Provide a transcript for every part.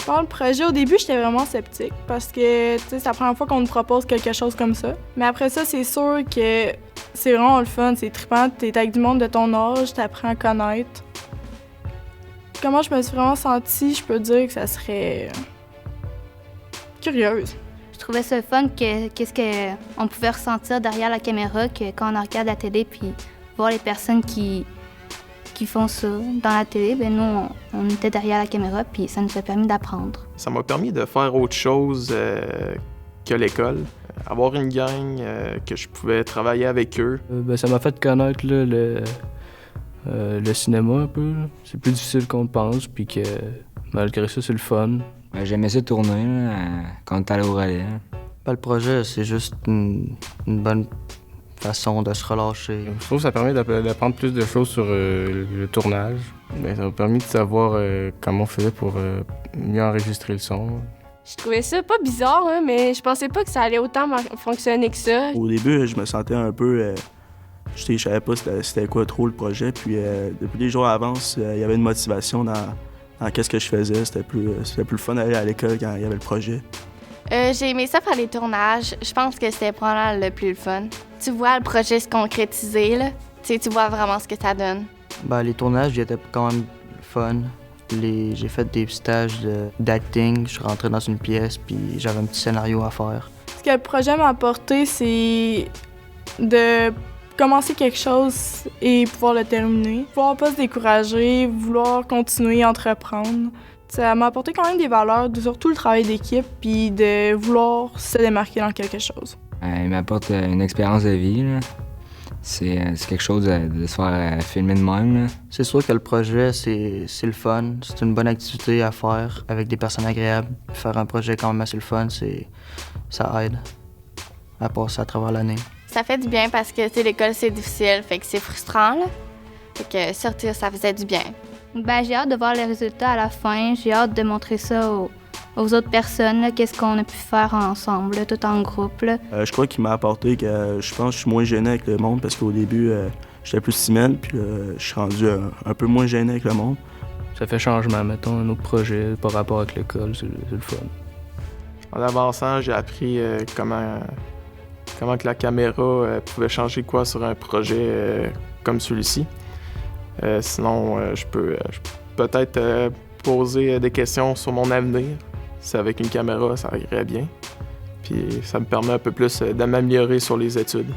Bon, le projet, au début, j'étais vraiment sceptique parce que, tu sais, c'est la première fois qu'on me propose quelque chose comme ça. Mais après ça, c'est sûr que c'est vraiment le fun, c'est trippant. T'es avec du monde de ton âge, t'apprends à connaître. Comment je me suis vraiment sentie, je peux dire que ça serait curieuse. Je trouvais ça fun qu'est-ce qu'on pouvait ressentir derrière la caméra, que quand on regarde la télé puis voir les personnes qui font ça dans la télé, ben nous, on était derrière la caméra, puis ça nous a permis d'apprendre. Ça m'a permis de faire autre chose que l'école. Avoir une gang, que je pouvais travailler avec eux. Ça m'a fait connaître là, le cinéma un peu. Là. C'est plus difficile qu'on le pense, puis que malgré ça, c'est le fun. J'aimais ça tourner là, quand on était allé au relais. Le projet, c'est juste une bonne façon de se relâcher. Je trouve que ça permet d'apprendre plus de choses sur le tournage. Ça m'a permis de savoir comment on faisait pour mieux enregistrer le son. Je trouvais ça pas bizarre, hein, mais je pensais pas que ça allait autant fonctionner que ça. Au début, je me sentais un peu... je savais pas c'était quoi trop le projet, puis depuis les jours avance, il y avait une motivation dans qu'est-ce que je faisais. C'était plus le fun d'aller à l'école quand il y avait le projet. J'ai aimé ça faire les tournages. Je pense que c'était probablement le plus fun. Tu vois le projet se concrétiser, là. Tu vois vraiment ce que ça donne. Les tournages, ils étaient quand même fun. J'ai fait des stages d'acting. Je suis rentré dans une pièce, puis j'avais un petit scénario à faire. Ce que le projet m'a apporté, c'est de commencer quelque chose et pouvoir le terminer. Pouvoir pas se décourager, vouloir continuer à entreprendre. Ça m'a apporté quand même des valeurs, surtout le travail d'équipe, puis de vouloir se démarquer dans quelque chose. Il m'apporte une expérience de vie. Là. C'est quelque chose de se faire filmer de même. Là. C'est sûr que le projet, c'est le fun. C'est une bonne activité à faire avec des personnes agréables. Faire un projet quand même assez le fun, ça aide à passer à travers l'année. Ça fait du bien parce que l'école, c'est difficile, fait que c'est frustrant. Là. Fait que sortir, ça faisait du bien. J'ai hâte de voir les résultats à la fin. J'ai hâte de montrer ça aux autres personnes, là, qu'est-ce qu'on a pu faire ensemble, là, tout en groupe. Là. Je crois qu'il m'a apporté que je pense que je suis moins gêné avec le monde parce qu'au début, j'étais plus timide, puis je suis rendu un peu moins gêné avec le monde. Ça fait changement, mettons, un autre projet par rapport avec l'école, c'est le fun. En avançant, j'ai appris comment que la caméra pouvait changer quoi sur un projet comme celui-ci. Sinon, je peux peut-être poser des questions sur mon avenir. Si avec une caméra, ça irait bien. Puis ça me permet un peu plus de m'améliorer sur les études.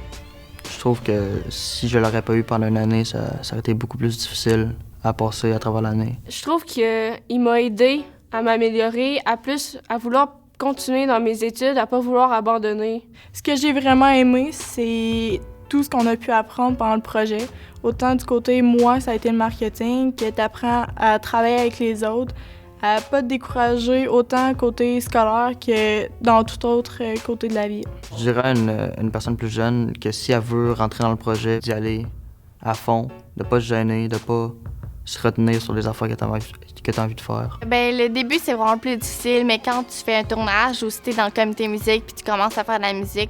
Je trouve que si je l'aurais pas eu pendant une année, ça aurait été beaucoup plus difficile à passer à travers l'année. Je trouve qu'il m'a aidé à m'améliorer, à vouloir continuer dans mes études, à pas vouloir abandonner. Ce que j'ai vraiment aimé, c'est tout ce qu'on a pu apprendre pendant le projet. Autant du côté, moi, ça a été le marketing, que tu apprends à travailler avec les autres, à pas te décourager autant côté scolaire que dans tout autre côté de la vie. Je dirais à une personne plus jeune que si elle veut rentrer dans le projet, d'y aller à fond, de pas se gêner, de pas se retenir sur les affaires que tu as envie de faire. Le début, c'est vraiment plus difficile, mais quand tu fais un tournage ou si tu es dans le comité musique puis tu commences à faire de la musique,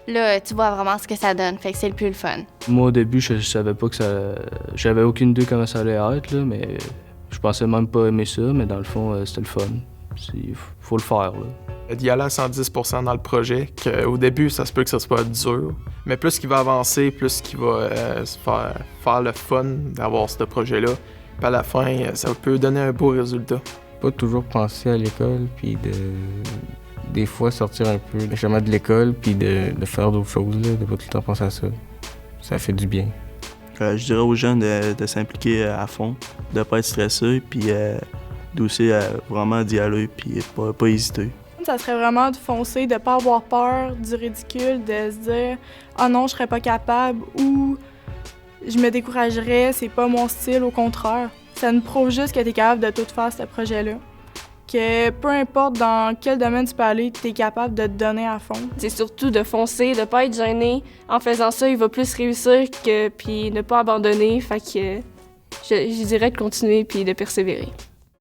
là, tu vois vraiment ce que ça donne, fait que c'est le plus le fun. Moi, au début, je savais pas que ça... J'avais aucune idée comment ça allait être, là, mais je pensais même pas aimer ça, mais dans le fond, c'était le fun. Il faut le faire, là. D'y aller à 110% dans le projet, qu'au début, ça se peut que ça soit dur, mais plus qu'il va avancer, plus qu'il va faire le fun d'avoir ce projet-là. Puis à la fin, ça peut donner un beau résultat. Pas toujours penser à l'école, puis des fois sortir un peu justement de l'école, puis de faire d'autres choses, là, de pas tout le temps penser à ça. Ça fait du bien. Je dirais aux jeunes de s'impliquer à fond, de pas être stressés, puis d'aussi vraiment d'y aller, puis pas hésiter. Ça serait vraiment de foncer, de pas avoir peur du ridicule, de se dire « Ah non, je serais pas capable » ou « Je me découragerais, c'est pas mon style, au contraire ». Ça nous prouve juste que t'es capable de tout faire, ce projet-là. Que peu importe dans quel domaine tu peux aller, t'es capable de te donner à fond. C'est surtout de foncer, de pas être gêné. En faisant ça, il va plus réussir puis ne pas abandonner. Fait que je dirais de continuer puis de persévérer.